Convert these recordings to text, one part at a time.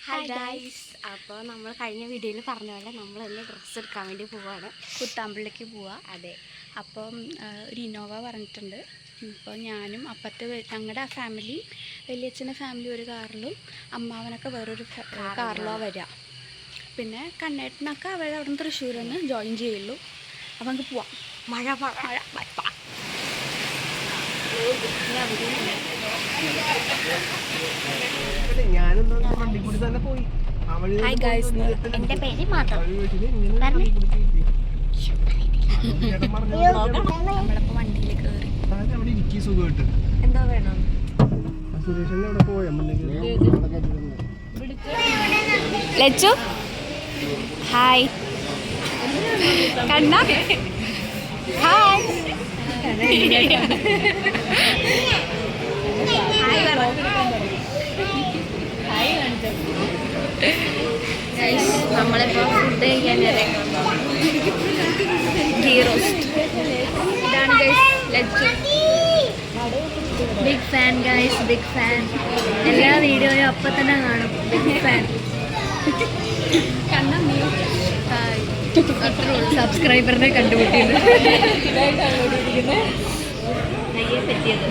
Hi guys. അപ്പോൾ നമ്മൾ കഴിഞ്ഞ വീഡിയോയിൽ പറഞ്ഞ പോലെ നമ്മൾ ഇന്ന് ഡ്രസ്സ് എടുക്കാൻ വേണ്ടി പോവുകയാണ്. കുത്താമ്പള്ളിക്ക് പോവാം. അതെ, അപ്പം ഒരു ഇന്നോവ പറഞ്ഞിട്ടുണ്ട്. ഇപ്പോൾ ഞാനും അപ്പത്തെ ഞങ്ങളുടെ ആ ഫാമിലി, വലിയച്ഛൻ്റെ ഫാമിലി ഒരു കാറിലും അമ്മാവനൊക്കെ വേറൊരു കാറിലോ വരിക. പിന്നെ കണ്ണേട്ടനൊക്കെ അവിടെ നിന്ന് തൃശ്ശൂരിൽ നിന്ന് ജോയിൻ ചെയ്യുള്ളൂ. അപ്പം നമുക്ക് പോവാം. മഴ മഴ മഴ. ഹായ് ഗൈസ്, എൻ്റെ പേര് മാധവ്. നമ്മളിപ്പോൾ വണ്ടിയിൽ കയറി. എന്താ വേണം? ലച്ചു ഹായ്. കണ്ണ ഹായ്. നമ്മളിപ്പോൾ ഫുഡ് കഴിക്കാൻ ഗീ റോസ്റ്റ്. ഇതാണ് guys Lachu. Big fan guys, big fan. എല്ലാ വീഡിയോയും അപ്പം തന്നെ കാണും. Big fan. സബ്സ്ക്രൈബറിനെ കണ്ടുപിടിക്കുന്നത് പറ്റിയത്.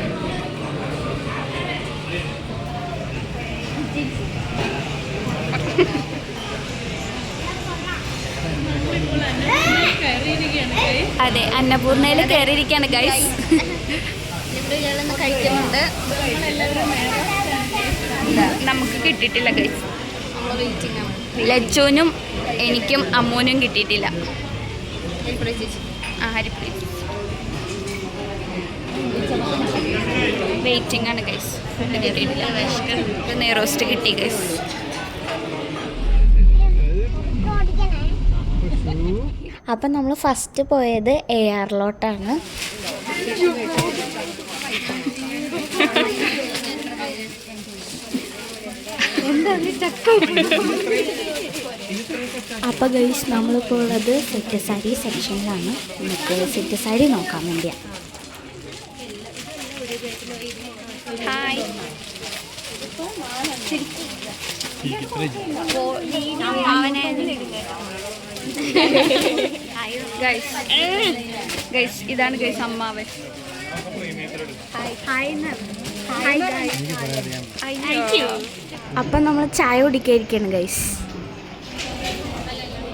അതെ, അന്നപൂർണയിൽ കയറിയിരിക്കുകയാണ് ഗൈസ്. ഇവിടെ ഇയാളൊന്ന് കഴിക്കുന്നുണ്ട്. നമുക്ക് കിട്ടിയിട്ടില്ല ഗൈസ്. നമ്മൾ വെയിറ്റിംഗ് ആണ്. ലച്ചുവിനും എനിക്കും അമ്മൂനും കിട്ടിയിട്ടില്ല. ഹരിപ്രീ വെയിറ്റിംഗ് ആണ് ഗൈസ്. ഫുഡ് കിട്ടിയിട്ടില്ല. നെയ്റോസ്റ്റ് കിട്ടി ഗൈസ്. അപ്പം നമ്മൾ ഫസ്റ്റ് പോയത് ARലോട്ടാണ്. അപ്പോൾ ഗൈസ്, നമ്മളിപ്പോൾ ഉള്ളത് സെറ്റ് സാരി സെക്ഷനിലാണ്. നമുക്ക് സെറ്റ് സാരി നോക്കാൻ വേണ്ടിയാണ്. ഹായ്. ഗൈസ് ഇതാണ് ഗൈസ് അമ്മാവൻ. അപ്പം നമ്മൾ ചായ കുടിക്കാതിരിക്കുകയാണ് ഗൈസ്.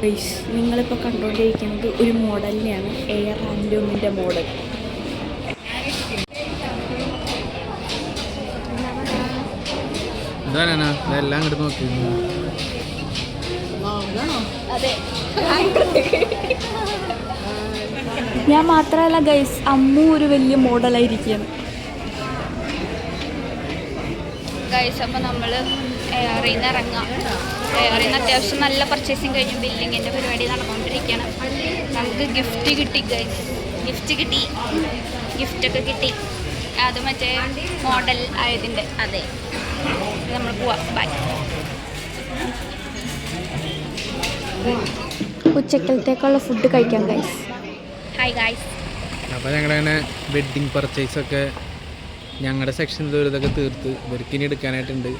ഗൈസ്, നിങ്ങളിപ്പോൾ കണ്ടുകൊണ്ടിരിക്കുന്നത് ഒരു മോഡലിനെയാണ്. AR ഹാൻഡ്ലൂമിൻ്റെ model. എല്ലാം കിട്ടും നോക്കി. ഞാൻ മാത്രമല്ല ഗൈസ്, അമ്മു ഒരു വലിയ മോഡലായിരിക്കുകയാണ് ഗൈസ്. അപ്പോൾ നമ്മൾ ARയിൽ നിന്ന് ഇറങ്ങാം. ARയിൽ നിന്ന് അത്യാവശ്യം നല്ല പർച്ചേസിങ് കഴിഞ്ഞു. ബില്ലിങ്ങിൻ്റെ പരിപാടി നടന്നുകൊണ്ടിരിക്കുകയാണ്. നമുക്ക് ഗിഫ്റ്റ് കിട്ടി ഗൈസ്. ഗിഫ്റ്റൊക്കെ കിട്ടി. അത് മറ്റേ മോഡൽ ആയതിൻ്റെ. അതെ, നമ്മൾ പോവാം. ബൈ. ഉച്ചക്കലത്തേക്കുള്ള ഫുഡ് കഴിക്കാം ഗൈസ്. Hi guys. അപ്പോൾ ഞങ്ങളങ്ങനെ വെഡ്ഡിങ് പർച്ചേസൊക്കെ ഞങ്ങളുടെ സെക്ഷനിൽ ഒരു ഇതൊക്കെ തീർത്ത് ഇവർക്കിനി എടുക്കാനായിട്ടുണ്ട്.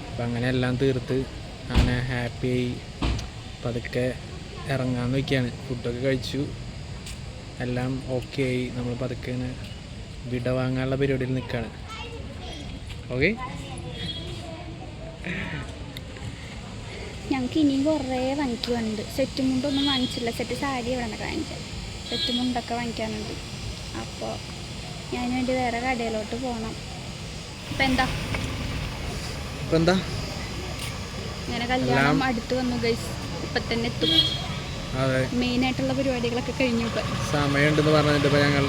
അപ്പം അങ്ങനെ എല്ലാം തീർത്ത് അങ്ങനെ ഹാപ്പിയായി പതുക്കെ ഇറങ്ങാമെന്ന് വയ്ക്കുകയാണ്. ഫുഡൊക്കെ കഴിച്ചു, എല്ലാം ഓക്കെ ആയി. നമ്മൾ പതുക്കെ വിട വാങ്ങാനുള്ള പരിപാടിയിൽ നിൽക്കുകയാണ്. ഓക്കെ, ഞങ്ങൾക്ക് ഇനിയും കുറേ വാങ്ങിക്കുന്നുണ്ട്. സെറ്റ് മുണ്ടൊന്നും വാങ്ങിച്ചില്ല. സെറ്റ് സാരി ഇവിടെ നിന്നൊക്കെ വാങ്ങിച്ചത്. സെറ്റ് മുണ്ടൊക്കെ വാങ്ങിക്കാനുണ്ട്. അപ്പോൾ ഞാൻ വേണ്ടി വേറെ കടയിലോട്ട് പോകണം. ഇപ്പം എന്താ ഇങ്ങനെ കല്യാണം അടുത്ത് വന്നു ഗൈസ്. ഇപ്പം തന്നെ എത്തും. മെയിനായിട്ടുള്ള പരിപാടികളൊക്കെ കഴിഞ്ഞു. ഇപ്പം സമയമുണ്ടെന്ന് പറഞ്ഞിട്ട് ഞങ്ങൾ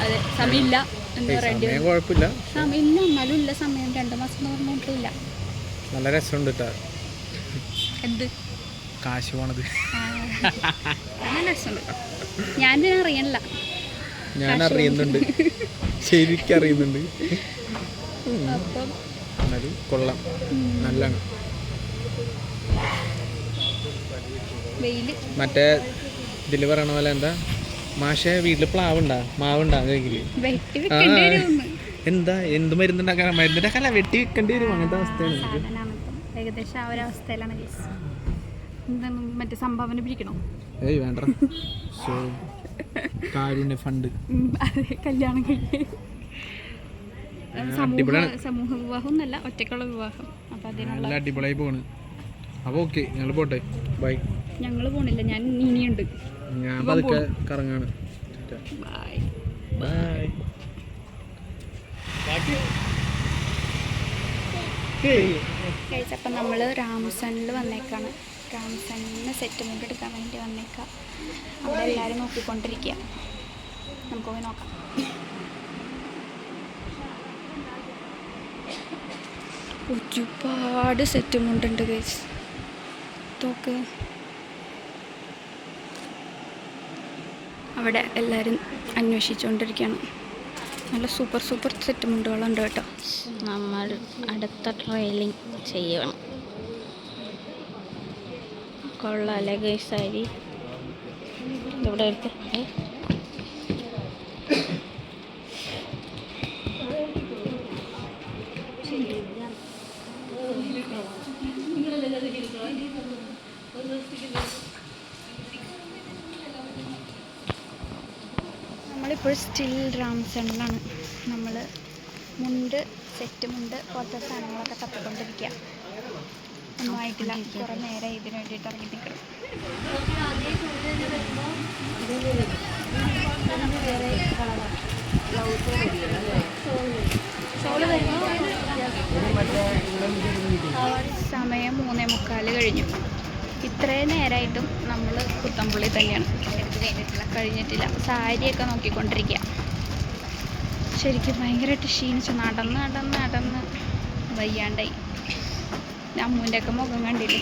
അതെ, സമയമില്ല എന്ന് പറയേണ്ടി വരും. കുഴപ്പമില്ല, സമയമില്ല എന്നാലും ഇല്ല സമയം. 2 മാസം എന്ന് പറഞ്ഞിട്ടില്ല. നല്ല രസമുണ്ട് കേട്ടോ. എന്ത് കാശ് പോണത് നല്ല രസമുണ്ട് കേട്ടോ. ഞാനിതിനെ അറിയണില്ല. ഞാൻ അറിയുന്നുണ്ട്, ശരിക്കും അറിയുന്നുണ്ട്. അപ്പം എന്നാലും കൊള്ളാം, നല്ലതാണ്. മറ്റേ ഇതിൽ പറയണ പോലെ എന്താ മാഷെ വീട്ടിൽ പ്ലാവുണ്ടാ മാവുണ്ടാ കഴിക്കില്ലേ? എന്താ എന്ത് മരുന്നുണ്ടാക്കാൻ? മരുന്നുണ്ടാക്കാനല്ല, വെട്ടി വെക്കേണ്ടി വരും. അങ്ങനത്തെ അവസ്ഥയാണ്. ഏകദേശം ആ ഒരവസ്ഥയിലാണ് ഗൈസ്. എന്താണ് മറ്റേ സംഭാവന പിരിക്കണോ? ഏയ് വേണ്ട. സോ കാരുണ്യ ഫണ്ട്. അതെ, കല്യാണം കഴിഞ്ഞ് സമൂഹ വിവാഹം എന്നല്ല, ഒറ്റക്കുള്ള വിവാഹം. അപ്പം അതിനുള്ള അടിപൊളിയായി പോണ്. അപ്പോൾ ഓക്കെ, ഞങ്ങൾ പോട്ടെ. ബൈ. ഞങ്ങൾ പോണില്ല, ഞാൻ ഇനിയുണ്ട്. ഞാൻ പതുക്കെ കറങ്ങാണ്. Bye bye. അപ്പം നമ്മൾ രാംസണിൽ വന്നേക്കാണ്. രാംസണിന് സെറ്റ് മുണ്ട് എടുക്കാൻ വേണ്ടി വന്നേക്കാം. അവിടെ എല്ലാവരും നോക്കിക്കൊണ്ടിരിക്കുക. നമുക്ക് പോയി നോക്കാം. ഒരുപാട് സെറ്റ് മുണ്ടുണ്ട് ഗൈസ്. തോക്ക് അവിടെ എല്ലാവരും അന്വേഷിച്ചുകൊണ്ടിരിക്കുകയാണ്. നല്ല സൂപ്പർ സെറ്റ് മുണ്ടുകളുണ്ട് കേട്ടോ. നമ്മൾ അടുത്ത ട്രയലിംഗ് ചെയ്യണം. കൊള്ളാല്ലേ ഗൈസ് സാരി. ഇവിടെ എടുത്ത് നമ്മളിപ്പോൾ സ്റ്റിൽ രാംസണിലാണ്. നമ്മൾ മുണ്ട്, സെറ്റ് മുണ്ട് പോലത്തെ സാധനങ്ങളൊക്കെ തപ്പിക്കൊണ്ടിരിക്കുക. ഒന്നും ആയിട്ടില്ല. കുറേ നേരം ഇതിന് വേണ്ടിയിട്ട് ഇറങ്ങി നിൽക്കണം. സമയം 3:45 കഴിഞ്ഞു. ഇത്രയും നേരമായിട്ടും നമ്മൾ കുത്തമ്പുള്ളി തന്നെയാണ്. കഴിഞ്ഞിട്ടില്ല. സാരിയൊക്കെ നോക്കിക്കൊണ്ടിരിക്കുക. ശരിക്കും ഭയങ്കരമായിട്ട് ക്ഷീണിച്ചു. നടന്ന് വയ്യാണ്ടായി. അമ്മൂൻ്റെ ഒക്കെ മുഖം കണ്ടില്ലേ,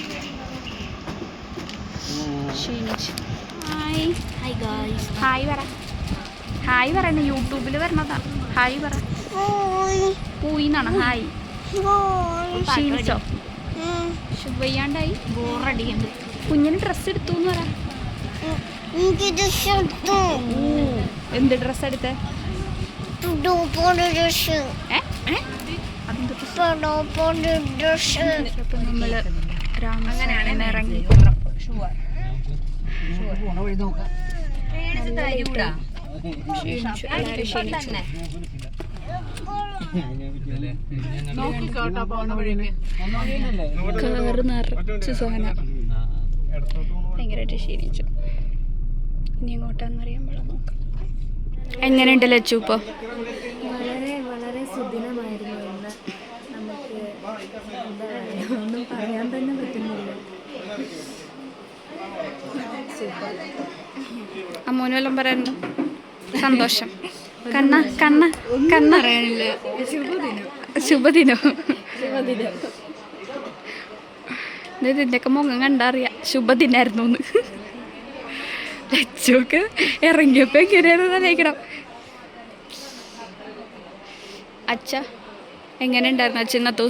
ക്ഷീണിച്ചു. ഹായ് പറയണ, യൂട്യൂബിൽ വരണതാ. ഹായ് പറ. പോയിന്നാണ് ഹായ്. ക്ഷീണിച്ചോ? വയ്യാണ്ടായി, ബോറടിയുണ്ട്. കുഞ്ഞിന് ഡ്രസ്സ് എടുത്തു എന്ന് പറ. എന്ത് ഡ്രസ്സ് എടുത്തേ? നമ്മള് രാമനാണ് ഇറങ്ങി. കാറ് നിറച്ച് സാധനം. ഭയങ്കരമായിട്ട് ക്ഷീണിച്ചു. ഇനി എങ്ങോട്ടാന്നറിയാൻ നോക്കാം. എങ്ങനെയുണ്ട് ലച്ചു ഇപ്പോൾ? വളരെ സുദിനമായിരുന്നു ഇന്ന്. നമുക്ക് ഒന്നും പറയാൻ തന്നെ പറ്റുന്നില്ല. അമ്മൂന് വല്ലതും പറയാനുണ്ടോ? സന്തോഷം. കണ്ണ പറയാനില്ല. ശുഭദിനോ? ഇതിൻ്റെയൊക്കെ മുഖം കണ്ടറിയാം ശുഭദിനായിരുന്നു എന്ന്. ലച്ചൊക്കെ ഇറങ്ങിയപ്പോൾ എങ്ങനെയാണെന്ന് അറിയിക്കണം. അച്ഛ എങ്ങനെ ഉണ്ടായിരുന്നു അച്ഛ ഇന്നത്തെ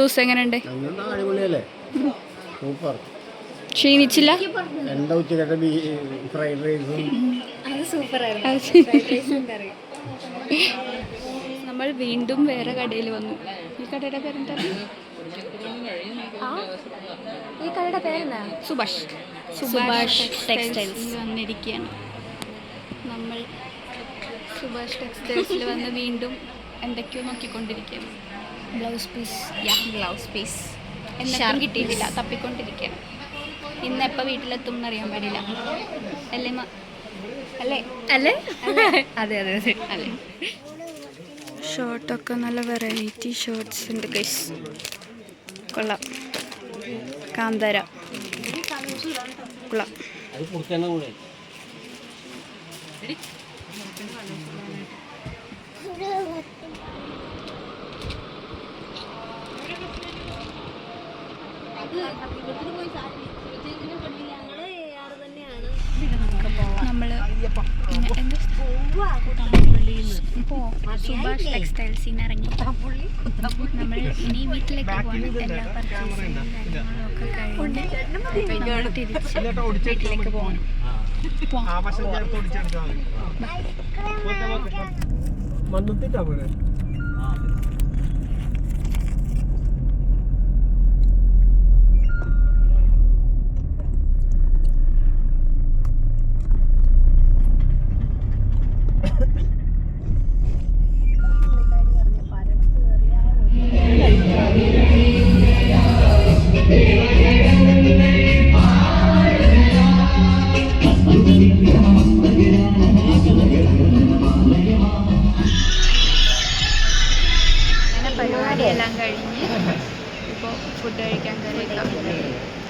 ദിവസം എങ്ങനെയുണ്ട്? ക്ഷീണിച്ചില്ല? നമ്മൾ വീണ്ടും വേറെ കടയിൽ വന്നു. ഈ കടയുടെ പേരെന്താ? ഈ കടയുടെ പേരെന്താ? സുഭാഷ് ടെക്സ്റ്റൈൽസ് വന്നിരിക്കുകയാണ്. നമ്മൾ സുഭാഷ് ടെക്സ്റ്റൈൽസിൽ വന്ന് വീണ്ടും എന്തൊക്കെയോ നോക്കിക്കൊണ്ടിരിക്കുകയാണ്. ബ്ലൗസ് പീസ് എന്നിട്ടും കിട്ടിയിട്ടില്ല. തപ്പിക്കൊണ്ടിരിക്കുകയാണ്. ഇന്ന് എപ്പോൾ വീട്ടിലെത്തും എന്നറിയാൻ പാടില്ല. അല്ലേ? അതെ. ഷോർട്ടൊക്കെ നല്ല വെറൈറ്റി ഷോർട്ട്സ് ഉണ്ട് ഗൈസ്. കൊള്ളാം. കാന്താര കൊള്ളാം. നമ്മൾ സുഭാഷ് ടെക്സ്റ്റൈൽസിൽ നിന്ന് ഇറങ്ങി നമ്മൾ ഇനി വീട്ടിലേക്ക് പോകണം. എല്ലാ പർച്ചേസിങ്ങും കാര്യങ്ങളൊക്കെ കഴിഞ്ഞ് തിരിച്ച് വീട്ടിലേക്ക് പോകണം. ഫുഡ് കഴിക്കാൻ കയറിയേക്കാം.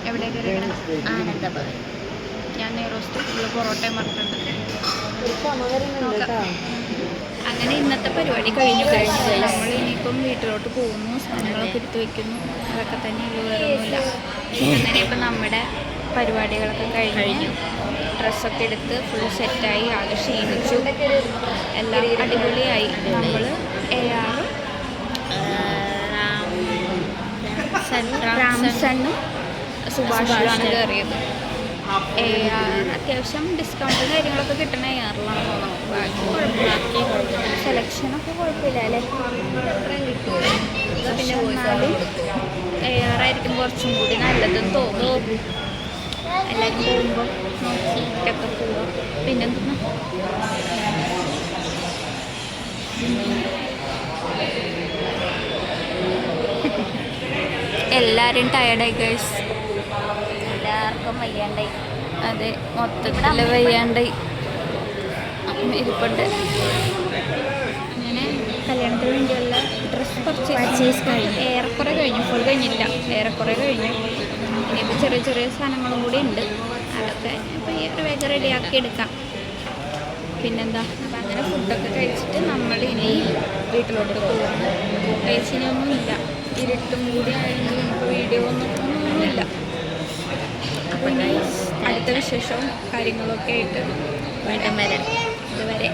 എവിടെ കയറിയേക്കണം? ആനന്ദഭവൻ. ഞാൻ നെയ്റോസ്റ്റ് ഫുള്ള് പൊറോട്ടയും പറഞ്ഞിട്ടുണ്ട്. അങ്ങനെ ഇന്നത്തെ പരിപാടി കഴിഞ്ഞു. നമ്മൾ ഇനിയിപ്പം വീട്ടിലോട്ട് പോകുന്നു, സാധനങ്ങളൊക്കെ എടുത്ത് വെക്കുന്നു. അതൊക്കെ തന്നെ ഉള്ളു, വേറൊന്നുമില്ല. അങ്ങനെ ഇപ്പം നമ്മുടെ പരിപാടികളൊക്കെ കഴിഞ്ഞു. ഡ്രസ്സൊക്കെ എടുത്ത് ഫുൾ സെറ്റായി, ആകെ ക്ഷീണിച്ചു, എല്ലാം അടിപൊളിയായി. നമ്മൾ AR രാംസണ്ണും സുഭാഷിലാണ് കയറിയത്. അത്യാവശ്യം ഡിസ്കൗണ്ടും കാര്യങ്ങളൊക്കെ കിട്ടണ ARലാണ് തോന്നുന്നു. ബാക്കി കുഴപ്പമില്ല, സെലക്ഷനൊക്കെ കുഴപ്പമില്ല അല്ലേ. പിന്നെ എന്നാലും AR ആയിരിക്കും കുറച്ചും കൂടി നല്ലതെന്ന് തോന്നുന്നു. എല്ലാവരും പോകുമ്പോൾ നോക്കിയിട്ടൊക്കെ പോവാം. പിന്നെന്താ എല്ലാവരും ടയർഡായി ഗൈസ്, എല്ലാവർക്കും വയ്യാണ്ടായി. അതെ, മൊത്തത്തിൽ വയ്യാണ്ടായി ഇരിപ്പുണ്ട്. അങ്ങനെ കല്യാണത്തിന് വേണ്ടിയുള്ള ഡ്രസ്സ് പർച്ചേസ് കഴിഞ്ഞു. ഏറെക്കുറെ കഴിഞ്ഞു, ഫുൾ കഴിഞ്ഞില്ല, ഏറെക്കുറെ കഴിഞ്ഞു. ഇനിയിപ്പോൾ ചെറിയ ചെറിയ സാധനങ്ങളും കൂടി ഉണ്ട്, അതൊക്കെ ഇപ്പോൾ ഈ ഒരു വേഗം റെഡിയാക്കി എടുക്കാം. പിന്നെന്താ, അപ്പം അങ്ങനെ ഫുഡൊക്കെ കഴിച്ചിട്ട് നമ്മൾ ഇനി വീട്ടിലോട്ട് പോകുന്നു. കഴിച്ചിനൊന്നുമില്ല, ഇരുട്ടും കൂടി ആയെങ്കിലും ഇപ്പോൾ വീഡിയോ ഒന്നുമില്ല. അപ്പോൾ ഇനി അടുത്ത വിശേഷവും കാര്യങ്ങളൊക്കെ ആയിട്ട് വീണ്ടും വരാം. ഇതുവരെ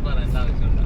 പറയേണ്ട ആവശ്യമുണ്ടോ?